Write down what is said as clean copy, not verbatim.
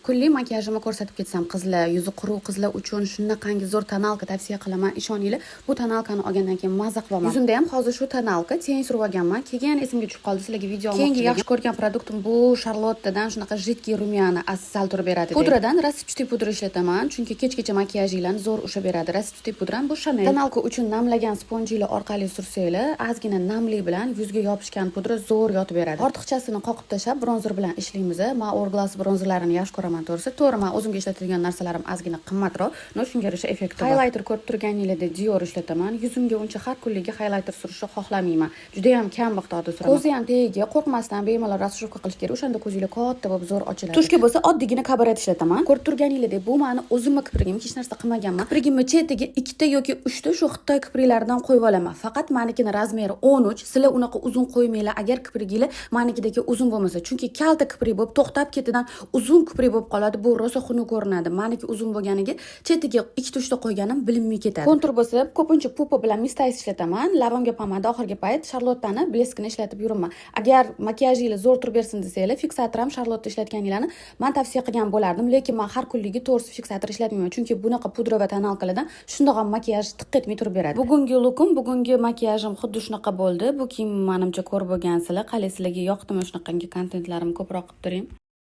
Kunlik makiyajimni ko'rsatib ketsam, qizlar, yuzi quruq qizlar uchun shunaqangi zo'r tonalka tavsiya qilaman. Ishoninglar, bu tonalkani olgandan keyin mazza qilaman. Yuzimda ham hozir shu tonalka teng surib olganman. Keyin esimga tushib qoldi, sizlarga video olmoqchi. Keyingi yaxshi ko'rgan produktim bu Charlotte'dan shunaqa jiddiy rumyani asal turib beradi. Pudradan rassipchатый pudra ishlataman, chunki kechgacha makiyajinglarni zo'r ushlab beradi. Rassipчатый pudram bu Chanel. Tonalka uchun namlagan sponjilar orqali sursanglar, ozgina namlik bilan yuzga yopishgan pudra zo'r yotib beradi. Ortiqchasini qoqib tashlab, bronzer bilan ishlaymiz. Men Hourglass bronzerlarini yaxshi ko'raman. To'g'ri, men o'zimga ishlatadigan narsalarim ozgina qimmatroq, no shunga yarasha effekti bor. Highlighter ko'rib turganinglarda Dior ishlataman. Yuzimga uncha har kunligi highlighter surishni xohlamayman. Juda ham kam miqdorda suraman. Ko'zi ham tagiga qo'rqmasdan bemalol rasshovka qilish kerak. O'shanda ko'zinglar katta bo'lib zo'r ochiladi. Tushga bo'lsa oddiygina kabaret ishlataman. Ko'rib turganinglarda bu meni o'zimni kiprigim, hech narsa qilmaganman. Kiprigimni chetiga 2 ta yoki 3 ta shu Xitoy kipriklaridan qo'yib olaman. Faqat menikini razmeri 13. Sizlar unaqa uzun qo'ymanglar agar kipriginglar menikidagi uzun bo'lmasa, chunki kalta kiprik bo'lib to'xtab ketidan uzun kiprik bo'lib qoladi. Bu rosa xunuk ko'rinadi. Meniki uzun bo'lganiga chetiga 2-3 ta qo'yganim bilinmay ketadi. Kontur bo'lsa, ko'pincha pupa bilan Mistyce ishlataman. Labimga pomada, oxirgi payt Charlotte'ni bleskini ishlatib yuraman. Agar makiyajingiz zo'r turib bersin desanglar, fiksator ham Charlotte ishlatganinglarni men tavsiya qilgan bo'lardim, lekin men har kunligi to'g'risi fiksator ishlatmayman, chunki bunaqa pudra va tonalkalardan shundoq ham makiyaj tiq etmay turib beradi. Bugungi lookim, bugungi makiyajim xuddi shunaqa bo'ldi. Bu kiyim menimcha ko'rib bo'lgansizlar. Qale sizlarga yoqdimi shunaqangi kontentlarim ko'proq qilib turing.